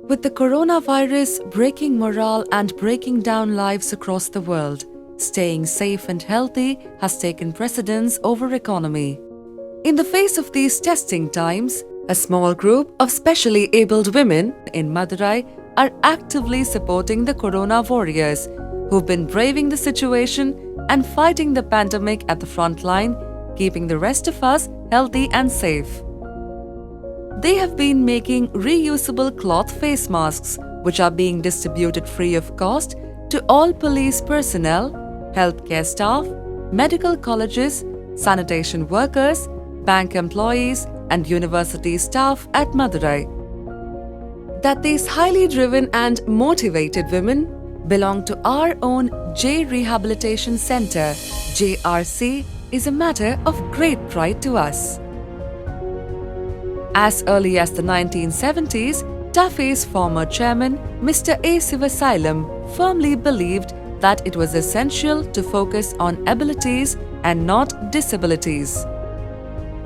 With the coronavirus breaking morale and breaking down lives across the world, staying safe and healthy has taken precedence over economy. In the face of these testing times, a small group of specially abled women in Madurai are actively supporting the corona warriors who've been braving the situation and fighting the pandemic at the front line, keeping the rest of us healthy and safe. They have been making reusable cloth face masks, which are being distributed free of cost to all police personnel, healthcare staff, medical colleges, sanitation workers, bank employees, and university staff at Madurai. That these highly driven and motivated women belong to our own JRehabilitation Centre, JRC, is a matter of great pride to us. As early as the 1970s, TAFE's former chairman, Mr. A. Sivasailam, firmly believed that it was essential to focus on abilities and not disabilities.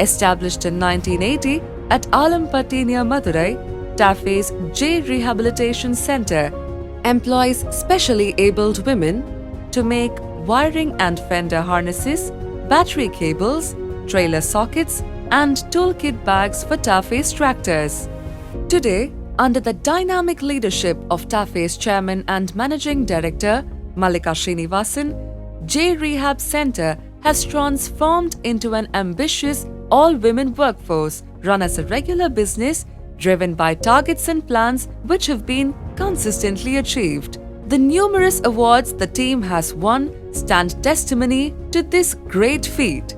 Established in 1980 at Alampatti near Madurai, TAFE's JRehabilitation Centre employs specially abled women to make wiring and fender harnesses, battery cables, trailer sockets, and toolkit bags for TAFE's tractors. Today, under the dynamic leadership of TAFE's chairman and managing director, Mallika Srinivasan, JRehab Centre has transformed into an ambitious all-women workforce run as a regular business driven by targets and plans which have been consistently achieved. The numerous awards the team has won stand testimony to this great feat.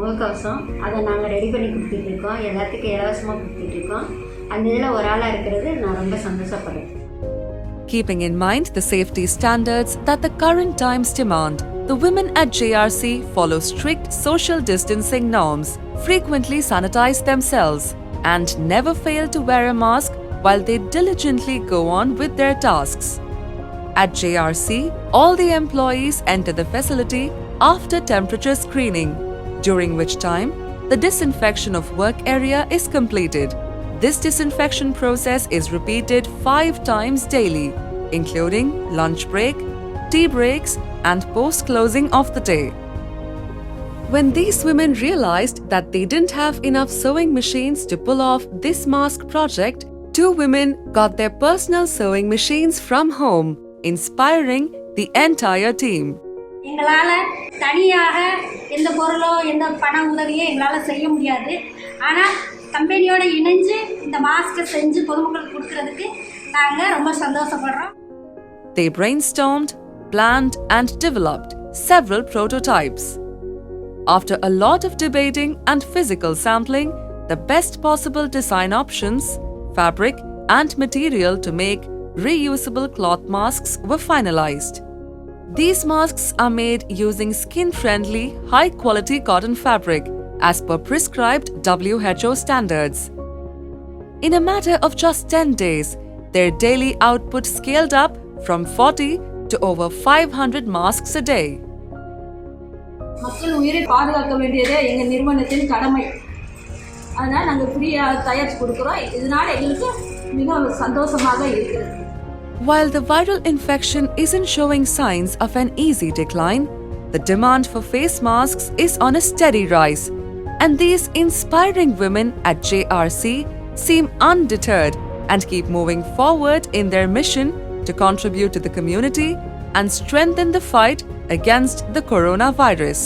முகக்கவசம் அதை நாங்கள் ready பண்ணி கொடுத்துட்ருக்கோம், எல்லாத்துக்கும் இலவசமாக கொடுத்துட்ருக்கோம். அந்த இதில் ஒரு ஆளாக இருக்கிறது நான் ரொம்ப சந்தோஷப்படுறேன். Keeping in mind the safety standards that the current times demand, the women at JRC follow strict social distancing norms, frequently sanitize themselves, and never fail to wear a mask while they diligently go on with their tasks. At JRC, all the employees enter the facility after temperature screening, during which time the disinfection of work area is completed. This disinfection process is repeated 5 times daily, including lunch break, tea breaks, and post-closing of the day. When these women realized that they didn't have enough sewing machines to pull off this mask project, 2 women got their personal sewing machines from home, inspiring the entire team. எங்களால் தனியாக எந்த பொருளோ எந்த பண உதவியோ எங்களால் செய்ய முடியாது. ஆனால் கம்பெனியோடு இணைஞ்சு இந்த மாஸ்கை செஞ்சு பொதுமக்களுக்கு கொடுக்கறதுக்கு நாங்கள் ரொம்ப சந்தோஷப்படுறோம். They brainstormed, planned and developed several prototypes. After a lot of debating and physical sampling, the best possible design options, fabric and material to make reusable cloth masks were finalized. These masks are made using skin-friendly, high-quality cotton fabric as per prescribed WHO standards. In a matter of just 10 days, their daily output scaled up from 40 to over 500 masks a day. மக்கள் உயிரை பாதுகாக்க வேண்டியதே எங்கள் நிறுவனத்தின் கடமை. அதனால் நாங்கள் ஃப்ரீயாக தயாரித்து கொடுக்குறோம். இதனால் எங்களுக்கு மிக சந்தோஷமாக இருக்கிறது. While the viral infection isn't showing signs of an easy decline, the demand for face masks is on a steady rise, and these inspiring women at JRC seem undeterred and keep moving forward in their mission to contribute to the community and strengthen the fight against the coronavirus.